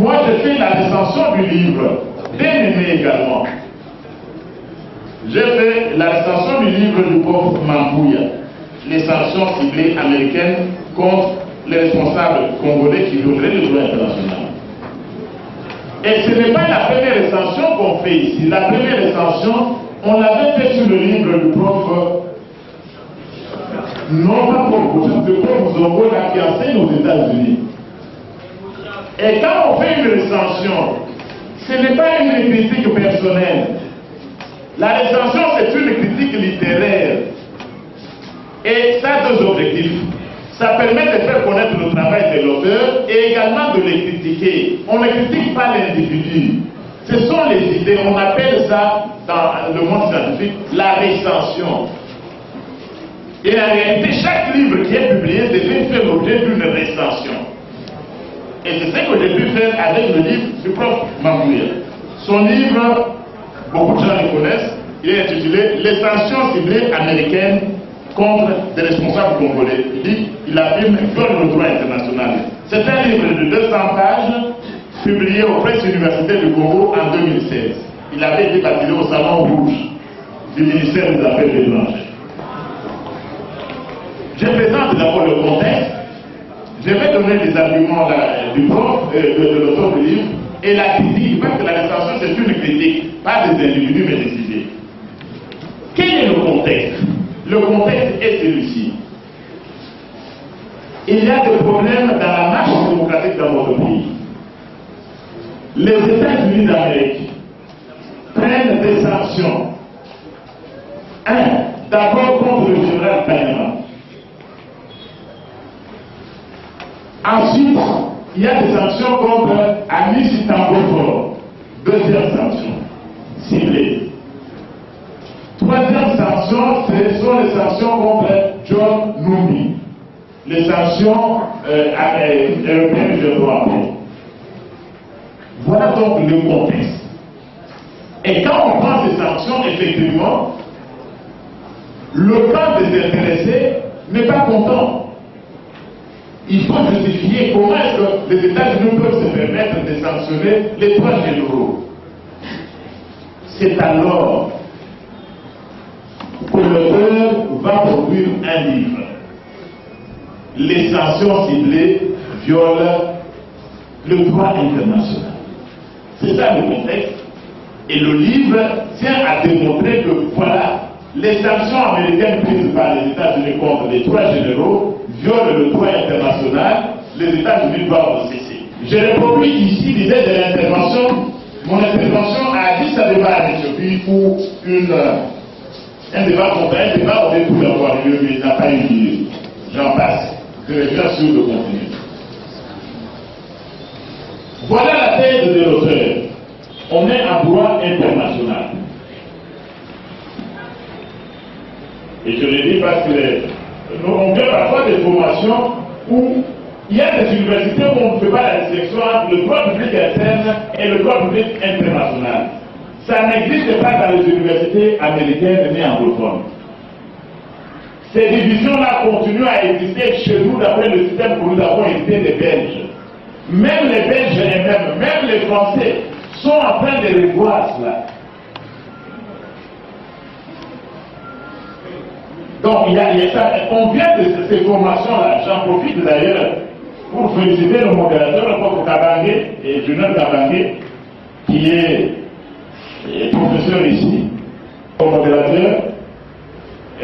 Moi, je fais la recension du livre, bien aimé également. J'ai fait la recension du livre du prof Mambouya, les sanctions ciblées américaines contre les responsables congolais qui violeraient le droit international. Et ce n'est pas la première recension qu'on fait ici. La première recension, on l'avait fait sur le livre du prof, non pas prof, le prof Zongo qui enseigne aux États-Unis. Et quand on fait une recension, ce n'est pas une critique personnelle. La recension, c'est une critique littéraire. Et ça a deux objectifs. Ça permet de faire connaître le travail de l'auteur et également de les critiquer. On ne critique pas l'individu. Ce sont les idées. On appelle ça, dans le monde scientifique, la recension. Et en réalité, chaque livre qui est publié devait faire l'objet d'une recension. Et c'est ce que j'ai pu faire avec le livre du prof Mambouya. Son livre, beaucoup de gens le connaissent, il est intitulé « Les sanctions ciblées américaines contre des responsables congolais ». Il affirme viole le droit international. C'est un livre de 200 pages, publié aux presses universitaires du Congo en 2016. Il avait été baptisé au Salon Rouge du ministère des Affaires étrangères. Je présente d'abord le contexte. Je vais donner les arguments du prof, de l'auteur du livre, et la critique, parce que la recension c'est une critique, pas des individus mais des idées. Quel est le contexte? Le contexte est celui-ci. Il y a des problèmes dans la marche démocratique dans notre pays. Les États-Unis d'Amérique prennent des sanctions. D'abord contre le général Kanyama. Ensuite, il y a des sanctions contre Amis Tamboforo. Deuxième sanction, ciblée. Troisième sanction, ce sont les sanctions contre John Numbi. Les sanctions européennes de droit. Voilà donc le contexte. Et quand on prend ces sanctions, effectivement, le camp des intéressés n'est pas content. Il faut justifier comment est-ce que les États-Unis peuvent se permettre de sanctionner les trois généraux. C'est alors que l'auteur va produire un livre. Les sanctions ciblées violent le droit international. C'est ça le contexte. Et le livre tient à démontrer que voilà, les sanctions américaines prises par les États-Unis contre les trois généraux violent le droit international. Les États-Unis doivent cesser. J'ai reproduit ici l'idée de l'intervention, mon intervention à Addis Abeba en Éthiopie pour un débat contre un débat aurait pu avoir lieu, mais il n'a pas eu lieu. J'en passe. Je vais bien sûr de continuer. Voilà la thèse de l'auteur. On est en droit international. Et je le dis parce que on fait parfois des formations où il y a des universités où on ne fait pas la distinction entre le droit public interne et le droit public international. Ça n'existe pas dans les universités américaines ni anglophones. Ces divisions-là continuent à exister chez nous d'après le système que nous avons hérité des Belges. Même les Belges eux-mêmes, même les Français sont en train de revoir cela. Donc, on vient de ces formations-là. J'en profite d'ailleurs pour féliciter le modérateur, le prof Kabangé, et Junior Kabangé, qui est professeur ici, au modérateur.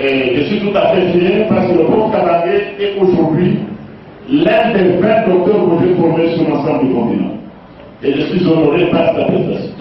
Et je suis tout à fait fier parce que le prof Kabangé est aujourd'hui l'un des 20 docteurs que j'ai formés sur l'ensemble du continent. Et je suis honoré par sa prestation.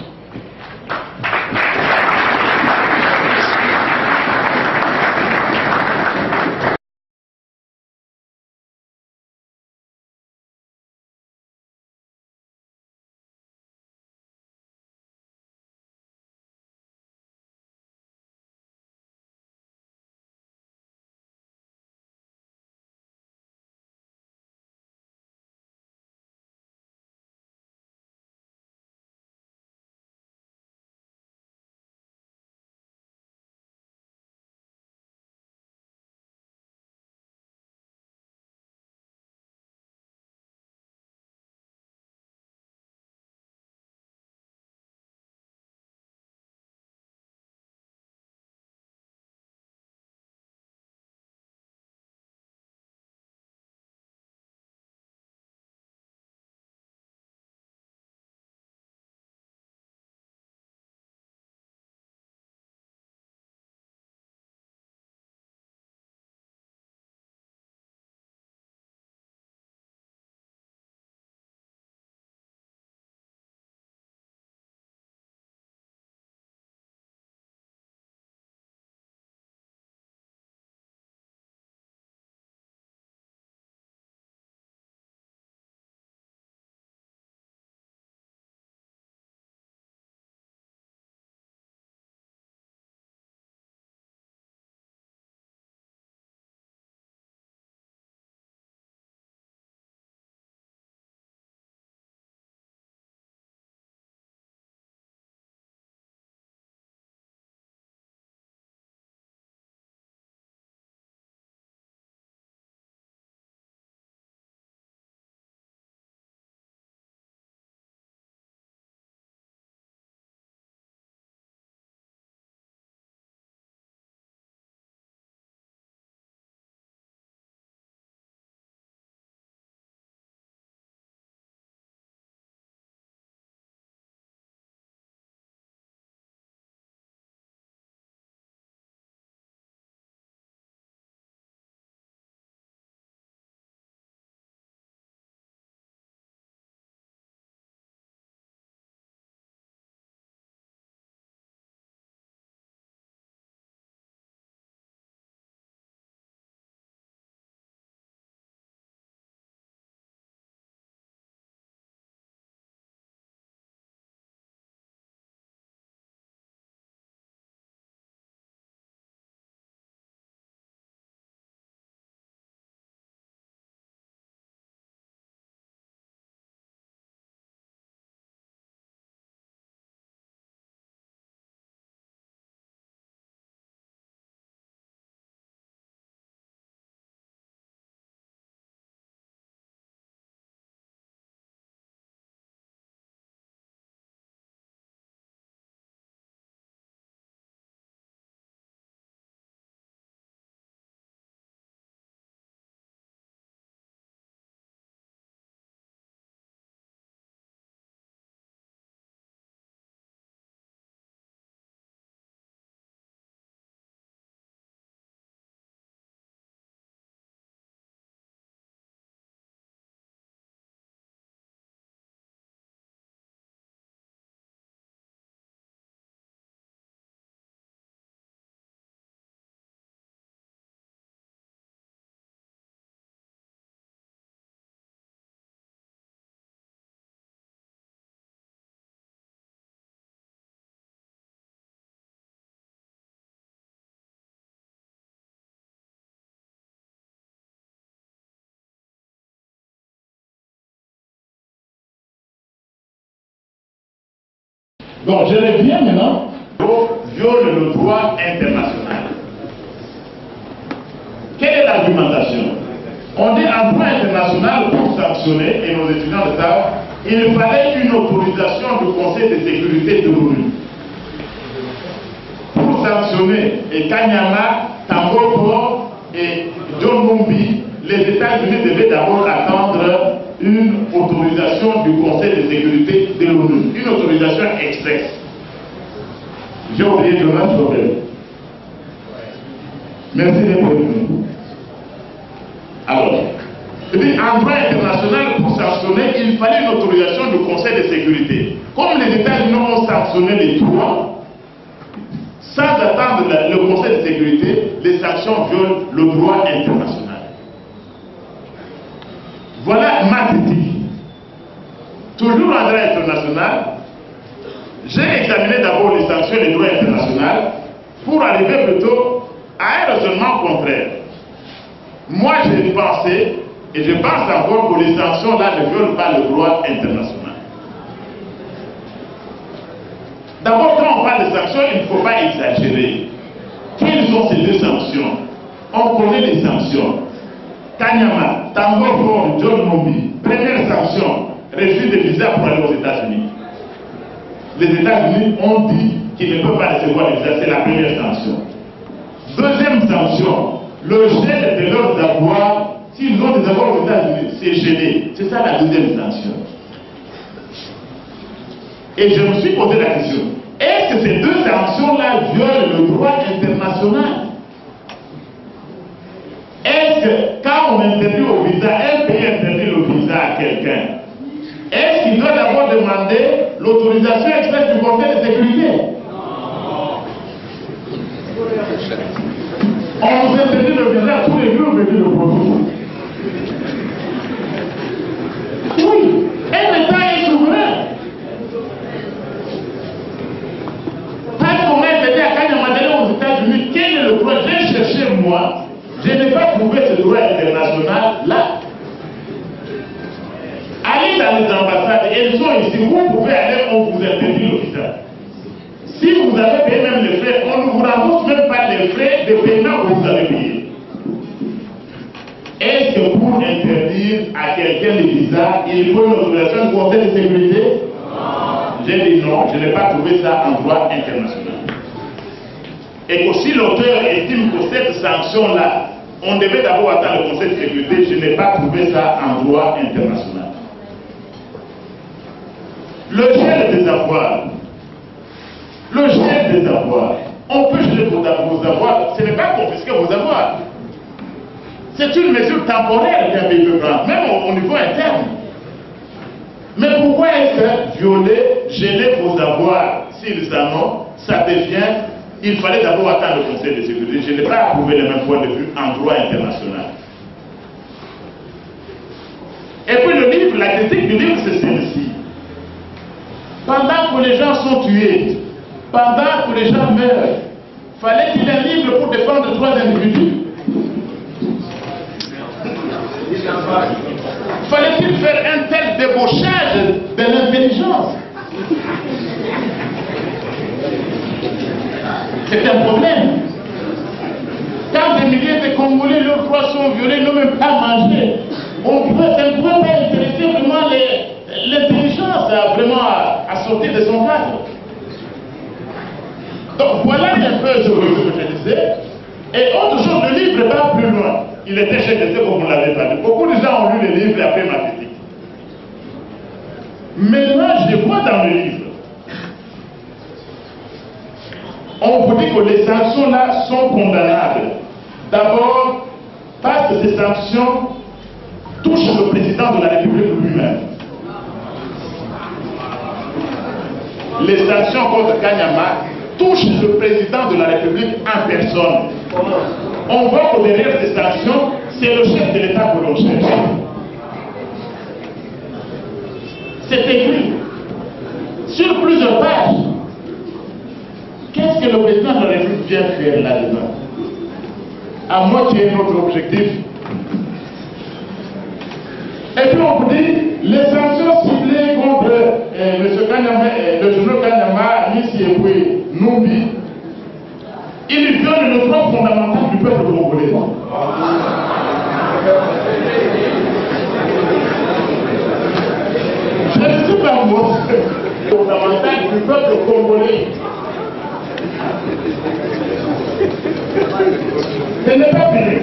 Donc je reviens maintenant. Viole le droit international. Quelle est l'argumentation? On dit en droit international, pour sanctionner, et nos étudiants le savent, il fallait une autorisation du Conseil de sécurité de l'ONU. Pour sanctionner et Kanyama, Tamboko et John Mumbi, les États-Unis devaient d'abord attendre une autorisation du Conseil de sécurité de l'ONU, une autorisation express. J'ai oublié Jonas Sobel. Merci d'être venu. Alors, en droit international, pour sanctionner, il fallait une autorisation du Conseil de sécurité. Comme les États-Unis ont sanctionné les trois, sans attendre le Conseil de sécurité, les sanctions violent le droit international. Voilà ma critique. Toujours en droit international, j'ai examiné d'abord les sanctions et les droits internationaux pour arriver plutôt à un raisonnement contraire. Moi, j'ai pensé, et je pense encore que les sanctions là ne violent pas le droit international. D'abord, quand on parle de sanctions, il ne faut pas exagérer. Quelles sont ces deux sanctions? On connaît les sanctions. Kanyama, Tamboko, John Mumbi. Première sanction, refus de visa pour aller aux États-Unis. Les États-Unis ont dit qu'ils ne peuvent pas recevoir les visas, c'est la première sanction. Deuxième sanction, le gel de leurs avoirs, s'ils ont des avoirs aux États-Unis, c'est gelé. C'est ça la deuxième sanction. Et je me suis posé la question, est-ce que ces deux sanctions-là violent le droit international? Est-ce que quand on interdit au visa, un pays interdit le visa à quelqu'un, est-ce qu'il doit d'abord demander l'autorisation express du Conseil de sécurité? On vous interdit le visa à tous les jours, mais le produit. Oui, un État est souverain. Parce qu'on m'a interdit à Kanyama aux États-Unis, quel est le droit? J'ai cherché moi, je n'ai pas trouvé ce droit international là. Allez dans les ambassades, elles sont ici, vous pouvez aller, on vous interdit le visa. Si vous avez payé même les frais, on ne vous rembourse même pas les frais de paiement que vous avez payés. Est-ce que pour interdire à quelqu'un le visa, il faut une autorisation du Conseil de sécurité? J'ai dit non, je n'ai pas trouvé ça en droit international. Et que si l'auteur estime que cette sanction-là, on devait d'abord attendre le Conseil de sécurité, je n'ai pas trouvé ça en droit international. Le gel des avoirs. Le gel des avoirs. On peut geler vos avoirs. Ce n'est pas confisquer vos avoirs. C'est une mesure temporaire qu'un pays peut prendre, même au niveau interne. Mais pourquoi est-ce que violer, geler vos avoirs, s'ils en ont, ça devient, il fallait d'abord attendre le Conseil de sécurité. Je n'ai pas approuvé le même point de vue en droit international. Et puis le livre, la critique du livre, c'est celle-ci. Pendant que les gens sont tués, pendant que les gens meurent, fallait-il un livre pour défendre trois individus? Fallait-il faire un tel débauchage de l'intelligence? C'est un problème. Quand des milliers de Congolais, leurs droits sont violés, n'ont même pas mangé, ça ne pourrait pas intéresser vraiment l'intelligence à sortir de son cadre. Donc voilà un peu ce que je disais. Et autre chose, le livre va plus loin. Il était chez des comme vous l'avez pas dit. Beaucoup de gens ont lu le livre et après ma critique. Maintenant, je vois dans le livre, on vous dit que les sanctions là sont condamnables. D'abord, parce que ces sanctions touchent le président de la République lui-même. Les sanctions contre Kanyama touchent le président de la République en personne. On voit que derrière ces sanctions, c'est le chef de l'État que l'on cherche. C'est écrit sur plusieurs pages. Qu'est-ce que le président de la République vient faire là-dedans? À moitié notre objectif. Et puis on vous dit, les sanctions ciblées contre M. le journal Kanyama, Nissi Eboué, Numbi, il viole le droit fondamental du peuple congolais. Je ne suis pas moi, fondamental du peuple congolais. Ce n'est pas fini.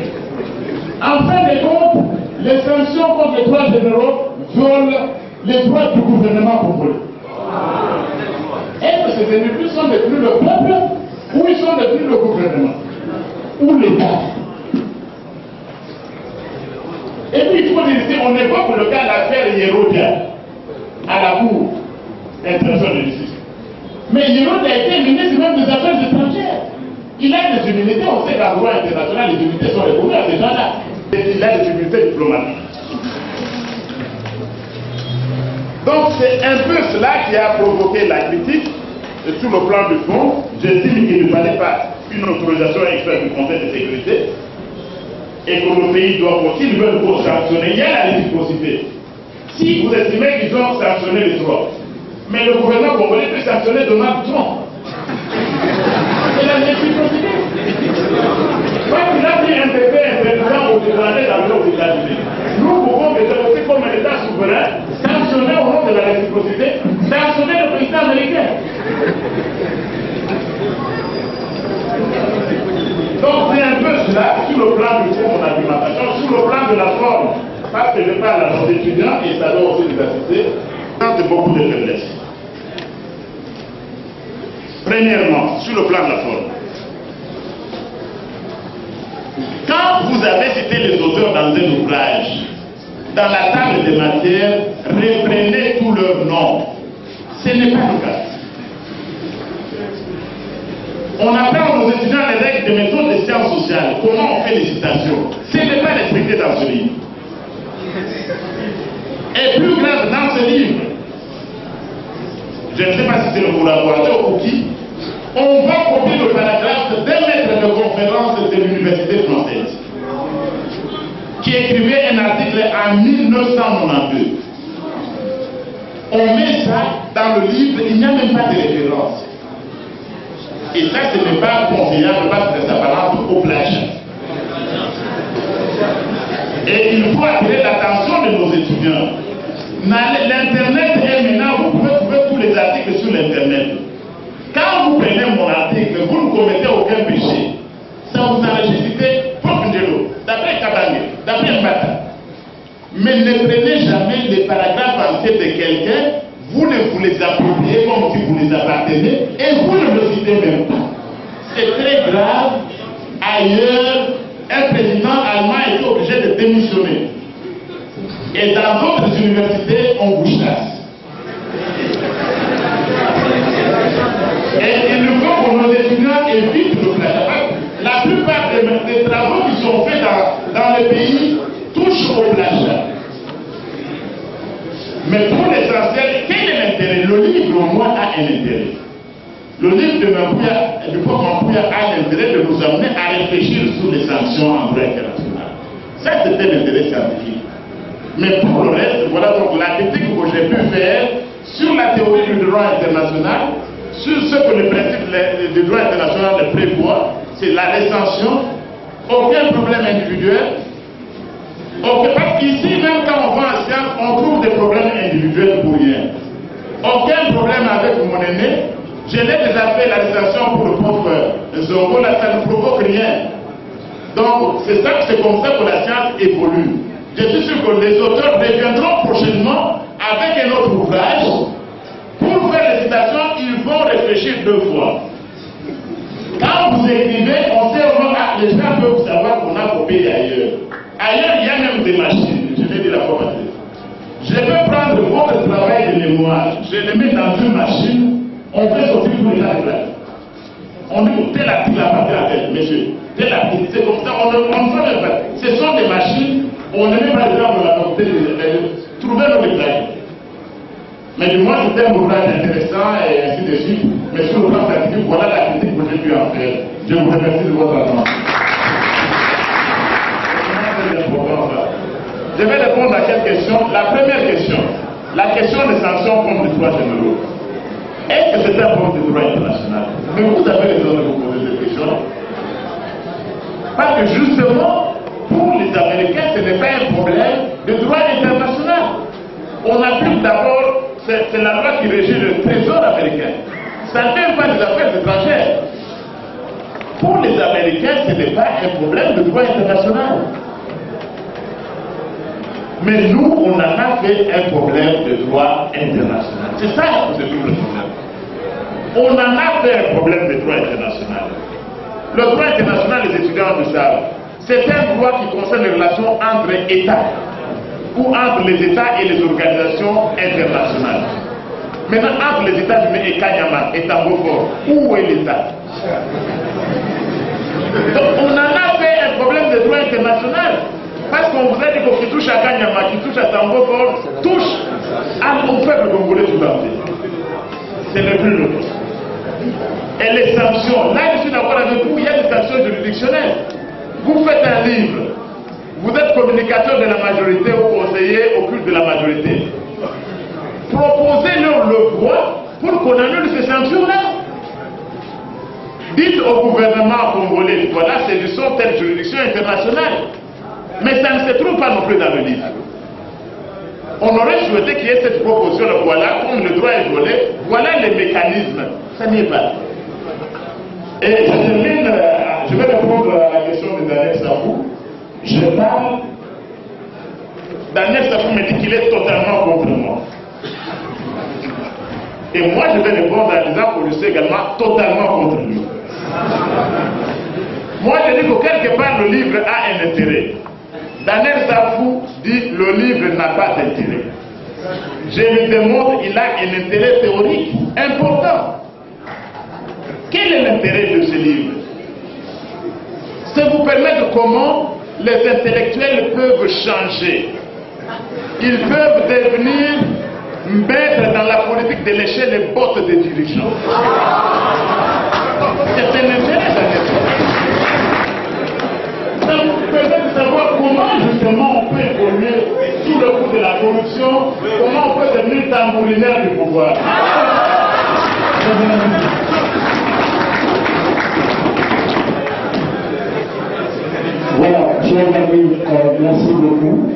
En fin de compte, les sanctions contre les trois généraux violent les droits du gouvernement congolais. Est-ce que ces ennemis sont devenus le peuple ou ils sont devenus le gouvernement ou l'État? Et puis il faut dire ici, on évoque le cas de l'affaire Yerodia à la Cour internationale de justice. Mais Yerodia a été ministre même des Affaires étrangères. Il a des immunités, on sait qu'en droit international, les immunités sont reconnues à ces gens-là. Il a des immunités diplomatiques. Donc c'est un peu cela qui a provoqué la critique sur le plan du fond. J'estime qu'il ne fallait pas une autorisation express du Conseil de sécurité et que le pays doit, s'ils veulent pour sanctionner, il y a la réciprocité. Si vous estimez qu'ils ont sanctionné les droits, mais le gouvernement congolais peut sanctionner Donald Trump. C'est la réciprocité. Quand il a pris un président au Irlandais dans les États-Unis, nous pouvons aussi comme un État souverain sanctionner au nom de la réciprocité, sanctionner le président américain. Donc c'est un peu cela, sur le plan du fond de l'argumentation, sur le plan de la forme, parce que je parle à nos étudiants, et ça doit aussi les assister, c'est beaucoup de faiblesses. Premièrement, sur le plan de la forme. Quand vous avez cité les auteurs dans un ouvrage, dans la table des matières, reprenez tous leurs noms. Ce n'est pas le cas. On apprend aux étudiants les règles des méthodes des sciences sociales. Comment on fait les citations? Ce n'est pas respecté dans ce livre. Et plus grave, dans ce livre, je ne sais pas si c'est le collaborateur ou qui, on va copier le paragraphe d'un maître de conférence de l'université française qui écrivait un article en 1992. On met ça dans le livre, il n'y a même pas de référence. Et ça, ce n'est pas conseillable parce que ça s'apparente au plagiat. Et il faut attirer l'attention de nos étudiants. L'Internet est maintenant, vous pouvez trouver tous les articles sur l'Internet. Quand vous prenez mon article, vous ne commettez aucun péché. Ça vous enregistre Popundelo, d'après Kabange, d'après Mbata. Mais ne prenez jamais les paragraphes entiers de quelqu'un, vous ne vous les appropriez comme si vous les appartenez, et vous ne le citez même pas. C'est très grave. Ailleurs, un président allemand est obligé de démissionner. Et dans d'autres universités, on vous chasse. Et il faut que nos étudiants évitent le plagiat. La plupart des travaux qui sont faits dans les pays touchent au plagiat. Mais pour l'essentiel, quel est l'intérêt? Le livre, au moins, a un intérêt. Le livre de Mampuya a l'intérêt de nous amener à réfléchir sur les sanctions en droit international. Ça, c'était l'intérêt scientifique. Mais pour le reste, voilà donc la critique que j'ai pu faire sur la théorie du droit international, sur ce que le principe du droit international prévoit, c'est la rétention, aucun problème individuel. Parce qu'ici, même quand on va en science, on trouve des problèmes individuels pour rien. Aucun problème avec mon aîné. Je l'ai déjà fait la rétention pour le pauvre Zongo, là, ça ne provoque rien. Donc, c'est comme ça que la science évolue. Je suis sûr que les auteurs reviendront prochainement avec un autre ouvrage. Pour faire les citations, ils vont réfléchir deux fois. Quand vous écrivez, on sait que les gens peuvent savoir qu'on a copié ailleurs. Ailleurs, il y a même des machines. Je vais dire la formatrice. Je peux prendre votre travail de mémoire, je le mets dans une machine, on fait sortir tous les cas de classe. On dit, tel article appartient à tel, monsieur. Tel article, c'est comme ça, on ne fait pas. Ce sont des machines, on ne met pas les gens dans la faculté de trouver nos détails. Mais du moins, c'était un ouvrage intéressant et ainsi de suite. Mais sur le plan scientifique, voilà la critique que j'ai pu en faire. Je vous remercie de votre attention. Je vais répondre à quelques questions. La première question, la question des sanctions contre les droits généraux. que c'est un problème de droit international? Mais vous avez raison de vous poser cette question. Parce que justement, pour les Américains, ce n'est pas un problème de droit international. On applique d'abord, c'est la loi qui régit le trésor américain. Ça ne fait pas des affaires étrangères. Pour les Américains, ce n'est pas un problème de droit international. Mais nous, on en a fait un problème de droit international. C'est ça, c'est tout le problème. On en a fait un problème de droit international. Le droit international, les étudiants le savent, c'est un droit qui concerne les relations entre États ou entre les États et les organisations internationales. Maintenant, entre les États-Unis et Kanyama et Tambofort, où est l'État? Donc, on en a fait un problème de droit international. Parce qu'on vous a dit qu'il touche à Kanyama, qui touche à Tambofort, touche au peuple congolais tout entier. Ce n'est plus le cas. Et les sanctions, là je suis d'accord avec vous, il y a des sanctions juridictionnelles. Vous faites un livre, vous êtes communicateur de la majorité ou conseiller au culte de la majorité. Proposez-leur le droit pour qu'on annule ces sanctions-là. Dites au gouvernement congolais, voilà, c'est du sort telle juridiction internationale. Mais ça ne se trouve pas non plus dans le livre. On aurait souhaité qu'il y ait cette proposition, voilà, comme le droit est volé, voilà les mécanismes. Ça n'y est pas. Et je vais répondre à la question de Daniel Safou. Je parle. Daniel Safou me dit qu'il est totalement contre moi. Et moi, je vais répondre en disant que je suis également totalement contre lui. Moi, je dis que quelque part, le livre a un intérêt. Daniel Safou dit que le livre n'a pas d'intérêt. Je lui démontre qu'il a un intérêt théorique important. Quel est l'intérêt de ce livre? C'est vous permettre comment les intellectuels peuvent changer. Ils peuvent devenir maîtres dans la politique de l'échelle des bottes des dirigeants. C'est un intérêt ça vous permet de savoir comment justement on peut évoluer sous le coup de la corruption, comment on peut devenir tambourinaire du pouvoir. Voilà, chers amis, merci beaucoup.